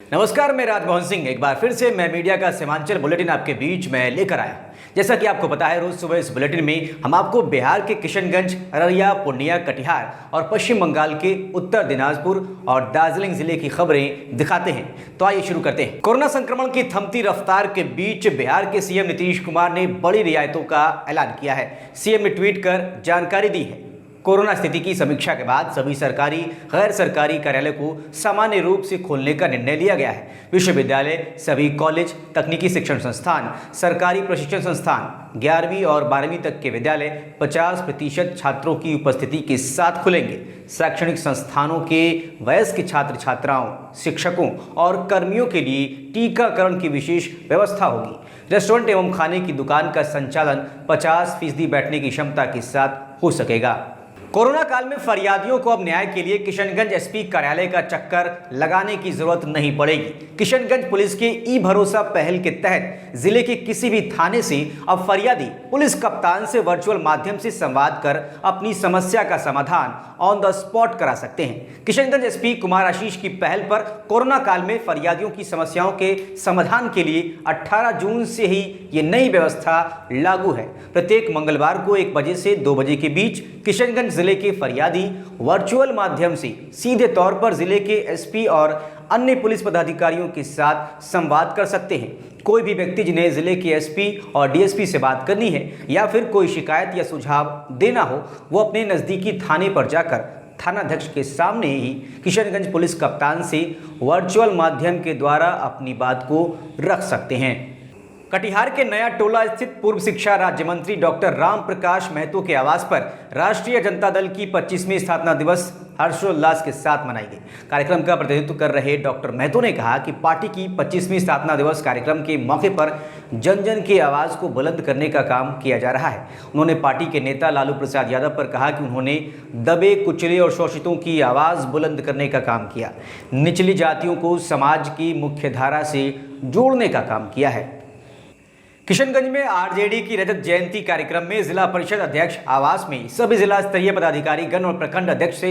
नमस्कार, मैं राजमोहन सिंह एक बार फिर से मैं मीडिया का सीमांचल बुलेटिन आपके बीच में लेकर आया। जैसा कि आपको पता है, रोज सुबह इस बुलेटिन में हम आपको बिहार के किशनगंज, अररिया, पूर्णिया, कटिहार और पश्चिम बंगाल के उत्तर दिनाजपुर और दार्जिलिंग जिले की खबरें दिखाते हैं। तो आइए शुरू करते हैं। कोरोना संक्रमण की थमती रफ्तार के बीच बिहार के सीएम नीतीश कुमार ने बड़ी रियायतों का ऐलान किया है। सीएम ने ट्वीट कर जानकारी दी है। कोरोना स्थिति की समीक्षा के बाद सभी सरकारी गैर सरकारी कार्यालय को सामान्य रूप से खोलने का निर्णय लिया गया है। विश्वविद्यालय, सभी कॉलेज, तकनीकी शिक्षण संस्थान, सरकारी प्रशिक्षण संस्थान, 11वीं और 12वीं तक के विद्यालय 50% छात्रों की उपस्थिति के साथ खुलेंगे। शैक्षणिक संस्थानों के वयस्क छात्र छात्राओं, शिक्षकों और कर्मियों के लिए टीकाकरण की विशेष व्यवस्था होगी। रेस्टोरेंट एवं खाने की दुकान का संचालन 50% बैठने की क्षमता के साथ हो सकेगा। कोरोना काल में फरियादियों को अब न्याय के लिए किशनगंज एसपी कार्यालय का चक्कर लगाने की जरूरत नहीं पड़ेगी। किशनगंज पुलिस के ई भरोसा पहल के तहत जिले के किसी भी थाने से अब फरियादी पुलिस कप्तान से वर्चुअल माध्यम से संवाद कर अपनी समस्या का समाधान ऑन द स्पॉट करा सकते हैं। किशनगंज एसपी कुमार आशीष की पहल पर कोरोना काल में फरियादियों की समस्याओं के समाधान के लिए 18 जून से ही ये नई व्यवस्था लागू है। प्रत्येक मंगलवार को 1 बजे से 2 बजे के बीच किशनगंज जिले के फरियादी वर्चुअल माध्यम से सीधे तौर पर जिले के एसपी और अन्य पुलिस पदाधिकारियों के साथ संवाद कर सकते हैं। कोई भी व्यक्ति जिन्हें जिले के एसपी और डीएसपी से बात करनी है या फिर कोई शिकायत या सुझाव देना हो, वो अपने नज़दीकी थाने पर जाकर थानाध्यक्ष के सामने ही किशनगंज पुलिस कप्तान से वर्चुअल माध्यम के द्वारा अपनी बात को रख सकते हैं। कटिहार के नया टोला स्थित पूर्व शिक्षा राज्य मंत्री डॉक्टर राम प्रकाश महतो के आवास पर राष्ट्रीय जनता दल की 25वीं स्थापना दिवस हर्षोल्लास के साथ मनाई गई। कार्यक्रम का प्रतिनिधित्व कर रहे डॉक्टर महतो ने कहा कि पार्टी की 25वीं स्थापना दिवस कार्यक्रम के मौके पर जन जन की आवाज़ को बुलंद करने का काम किया जा रहा है। उन्होंने पार्टी के नेता लालू प्रसाद यादव पर कहा कि उन्होंने दबे, कुचले और शोषितों की आवाज़ बुलंद करने का काम किया, निचली जातियों को समाज की मुख्य धारा से जोड़ने का काम किया है। किशनगंज में आरजेडी की रजत जयंती कार्यक्रम में जिला परिषद अध्यक्ष आवास में सभी जिला स्तरीय पदाधिकारी गण और प्रखंड अध्यक्ष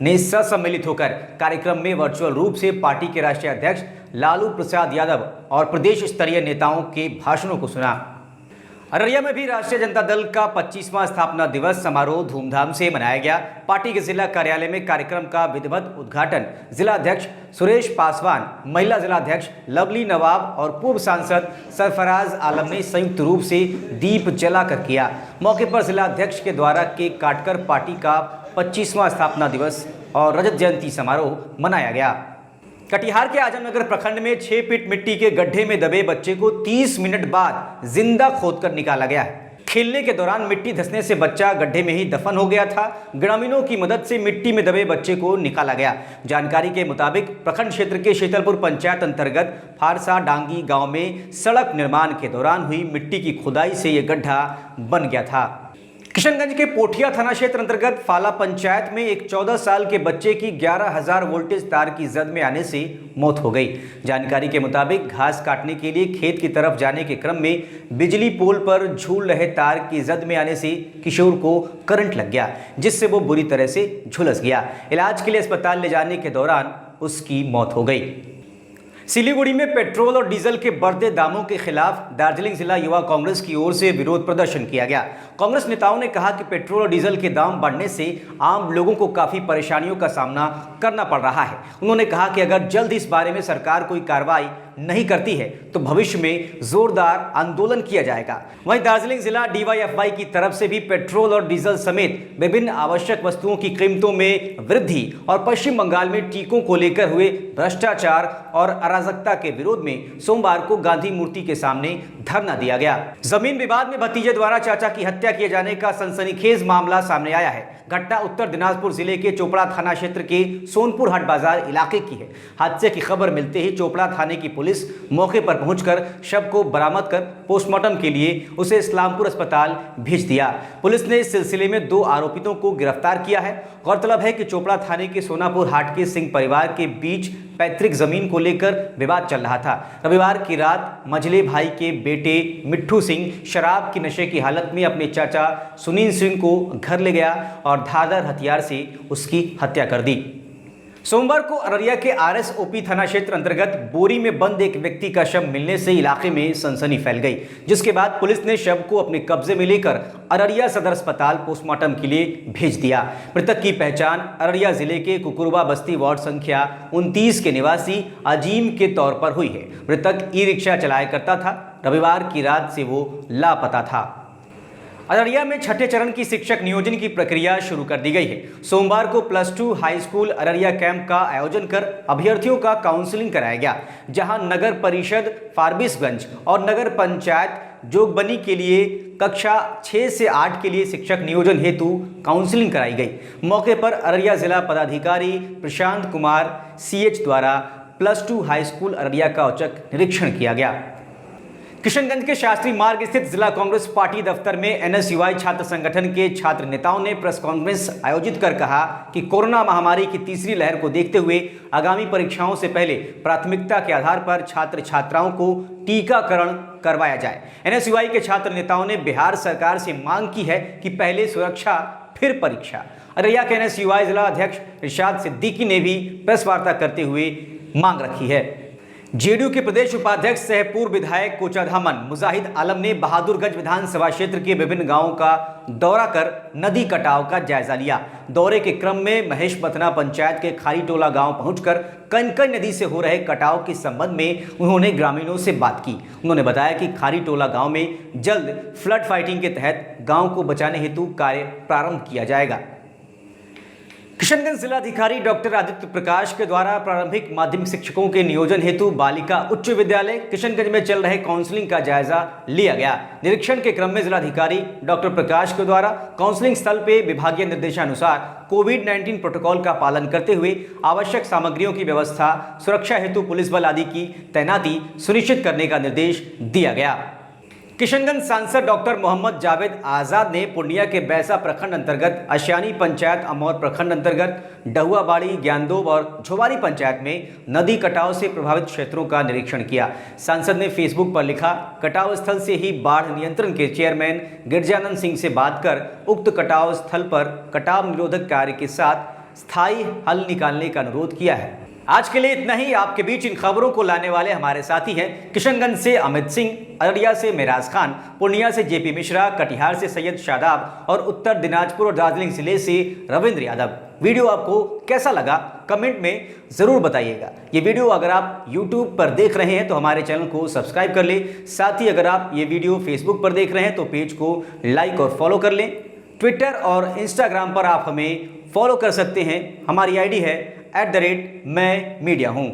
ने सम्मिलित होकर कार्यक्रम में वर्चुअल रूप से पार्टी के राष्ट्रीय अध्यक्ष लालू प्रसाद यादव और प्रदेश स्तरीय नेताओं के भाषणों को सुना। अररिया में भी राष्ट्रीय जनता दल का 25वां स्थापना दिवस समारोह धूमधाम से मनाया गया। पार्टी के जिला कार्यालय में कार्यक्रम का विधिवत उद्घाटन जिला अध्यक्ष सुरेश पासवान, महिला जिला अध्यक्ष लवली नवाब और पूर्व सांसद सरफराज आलम ने संयुक्त रूप से दीप जलाकर किया। मौके पर जिला अध्यक्ष के द्वारा केक काटकर पार्टी का 25वां स्थापना दिवस और रजत जयंती समारोह मनाया गया। कटिहार के आजमनगर प्रखंड में 6 फीट मिट्टी के गड्ढे में दबे बच्चे को 30 मिनट बाद जिंदा खोदकर निकाला गया है। खेलने के दौरान मिट्टी धंसने से बच्चा गड्ढे में ही दफन हो गया था। ग्रामीणों की मदद से मिट्टी में दबे बच्चे को निकाला गया। जानकारी के मुताबिक प्रखंड क्षेत्र के शीतलपुर पंचायत अंतर्गत फारसा डांगी गांव में सड़क निर्माण के दौरान हुई मिट्टी की खुदाई से यह गड्ढा बन गया था। किशनगंज के पोठिया थाना क्षेत्र अंतर्गत फाला पंचायत में एक 14 साल के बच्चे की 11,000 वोल्टेज तार की जद में आने से मौत हो गई। जानकारी के मुताबिक घास काटने के लिए खेत की तरफ जाने के क्रम में बिजली पोल पर झूल रहे तार की जद में आने से किशोर को करंट लग गया, जिससे वो बुरी तरह से झुलस गया। इलाज के लिए अस्पताल ले जाने के दौरान उसकी मौत हो गई। सिलीगुड़ी में पेट्रोल और डीजल के बढ़ते दामों के खिलाफ दार्जिलिंग जिला युवा कांग्रेस की ओर से विरोध प्रदर्शन किया गया। कांग्रेस नेताओं ने कहा कि पेट्रोल और डीजल के दाम बढ़ने से आम लोगों को काफी परेशानियों का सामना करना पड़ रहा है। उन्होंने कहा कि अगर जल्द इस बारे में सरकार कोई कार्रवाई नहीं करती है तो भविष्य में जोरदार आंदोलन किया जाएगा। वहीं दार्जिलिंग जिला डीवाईएफआई की तरफ से भी पेट्रोल और डीजल समेत विभिन्न आवश्यक वस्तुओं की कीमतों में वृद्धि और पश्चिम बंगाल में टीकों को लेकर हुए भ्रष्टाचार और अराजकता के विरोध में सोमवार को गांधी मूर्ति के सामने धरना दिया गया। जमीन विवाद में भतीजे द्वारा चाचा की हत्या किए जाने का सनसनीखेज मामला सामने आया है। घटना उत्तर दिनाजपुर जिले के चोपड़ा थाना क्षेत्र के सोनपुर हाट बाजार इलाके की है। हादसे की खबर मिलते ही चोपड़ा थाने की पुलिस मौके पर पहुंचकर शव को बरामद कर पोस्टमार्टम के लिए उसे इस्लामपुर अस्पताल भेज दिया। पुलिस ने इस सिलसिले में 2 आरोपितों को गिरफ्तार किया है। गौरतलब है कि चोपड़ा थाने के सोनापुर हाट के सिंह परिवार के बीच पैतृक जमीन को लेकर विवाद चल रहा था। रविवार की रात मझले भाई के बेटे मिट्ठू सिंह शराब की नशे की हालत में अपने चाचा सुनील सिंह को घर ले गया और धारदार हथियार से उसकी हत्या कर दी। सोमवार को अररिया के आरएसओपी थाना क्षेत्र अंतर्गत बोरी में बंद एक व्यक्ति का शव मिलने से इलाके में सनसनी फैल गई, जिसके बाद पुलिस ने शव को अपने कब्जे में लेकर अररिया सदर अस्पताल पोस्टमार्टम के लिए भेज दिया। मृतक की पहचान अररिया जिले के कुकुरबा बस्ती वार्ड संख्या 29 के निवासी अजीम के तौर पर हुई है। मृतक ई रिक्शा चलाया करता था। रविवार की रात से वो लापता था। अररिया में छठे चरण की शिक्षक नियोजन की प्रक्रिया शुरू कर दी गई है। सोमवार को +2 हाई स्कूल अररिया कैंप का आयोजन कर अभ्यर्थियों का काउंसलिंग कराया गया, जहां नगर परिषद फारबिसगंज और नगर पंचायत जोगबनी के लिए कक्षा 6 से 8 के लिए शिक्षक नियोजन हेतु काउंसलिंग कराई गई। मौके पर अररिया जिला पदाधिकारी प्रशांत कुमार CH द्वारा +2 हाई स्कूल अररिया का औचक निरीक्षण किया गया। किशनगंज के शास्त्री मार्ग स्थित जिला कांग्रेस पार्टी दफ्तर में NSUI छात्र संगठन के छात्र नेताओं ने प्रेस कॉन्फ्रेंस आयोजित कर कहा कि कोरोना महामारी की तीसरी लहर को देखते हुए आगामी परीक्षाओं से पहले प्राथमिकता के आधार पर छात्र छात्राओं को टीकाकरण करवाया जाए। NSUI के छात्र नेताओं ने बिहार सरकार से मांग की है कि पहले सुरक्षा फिर परीक्षा। अररिया के NSUI जिला अध्यक्ष इरशाद सिद्दीकी ने भी प्रेस वार्ता करते हुए मांग रखी है। जेडीयू के प्रदेश उपाध्यक्ष सह पूर्व विधायक कोचाधामन मुजाहिद आलम ने बहादुरगंज विधानसभा क्षेत्र के विभिन्न गांवों का दौरा कर नदी कटाव का जायजा लिया। दौरे के क्रम में महेश पथना पंचायत के खारी टोला गांव पहुंचकर कनकई नदी से हो रहे कटाव के संबंध में उन्होंने ग्रामीणों से बात की। उन्होंने बताया कि खारी टोला गांव में जल्द फ्लड फाइटिंग के तहत गांव को बचाने हेतु कार्य प्रारंभ किया जाएगा। किशनगंज जिलाधिकारी डॉक्टर आदित्य प्रकाश के द्वारा प्रारंभिक माध्यमिक शिक्षकों के नियोजन हेतु बालिका उच्च विद्यालय किशनगंज में चल रहे काउंसलिंग का जायजा लिया गया। निरीक्षण के क्रम में जिलाधिकारी डॉक्टर प्रकाश के द्वारा काउंसलिंग स्थल पे विभागीय निर्देशानुसार कोविड-19 प्रोटोकॉल का पालन करते हुए आवश्यक सामग्रियों की व्यवस्था, सुरक्षा हेतु पुलिस बल आदि की तैनाती सुनिश्चित करने का निर्देश दिया गया। किशनगंज सांसद डॉक्टर मोहम्मद जावेद आज़ाद ने पूर्णिया के बैसा प्रखंड अंतर्गत अशियानी पंचायत, अमौर प्रखंड अंतर्गत डहुआबाड़ी, ज्ञानदोब और झोवारी पंचायत में नदी कटाव से प्रभावित क्षेत्रों का निरीक्षण किया। सांसद ने फेसबुक पर लिखा, कटाव स्थल से ही बाढ़ नियंत्रण के चेयरमैन गिरजानंद सिंह से बात कर उक्त कटाव स्थल पर कटाव निरोधक कार्य के साथ स्थायी हल निकालने का अनुरोध किया है। आज के लिए इतना ही। आपके बीच इन खबरों को लाने वाले हमारे साथी हैं किशनगंज से अमित सिंह, अररिया से मेराज खान, पूर्णिया से JP मिश्रा, कटिहार से सैयद शादाब और उत्तर दिनाजपुर और दार्जिलिंग जिले से रविंद्र यादव। वीडियो आपको कैसा लगा कमेंट में ज़रूर बताइएगा। ये वीडियो अगर आप YouTube पर देख रहे हैं तो हमारे चैनल को सब्सक्राइब कर लें। साथ ही अगर आप ये वीडियो Facebook पर देख रहे हैं तो पेज को लाइक और फॉलो कर लें। ट्विटर और इंस्टाग्राम पर आप हमें फॉलो कर सकते हैं। हमारी ID है @मैं मीडिया हूँ।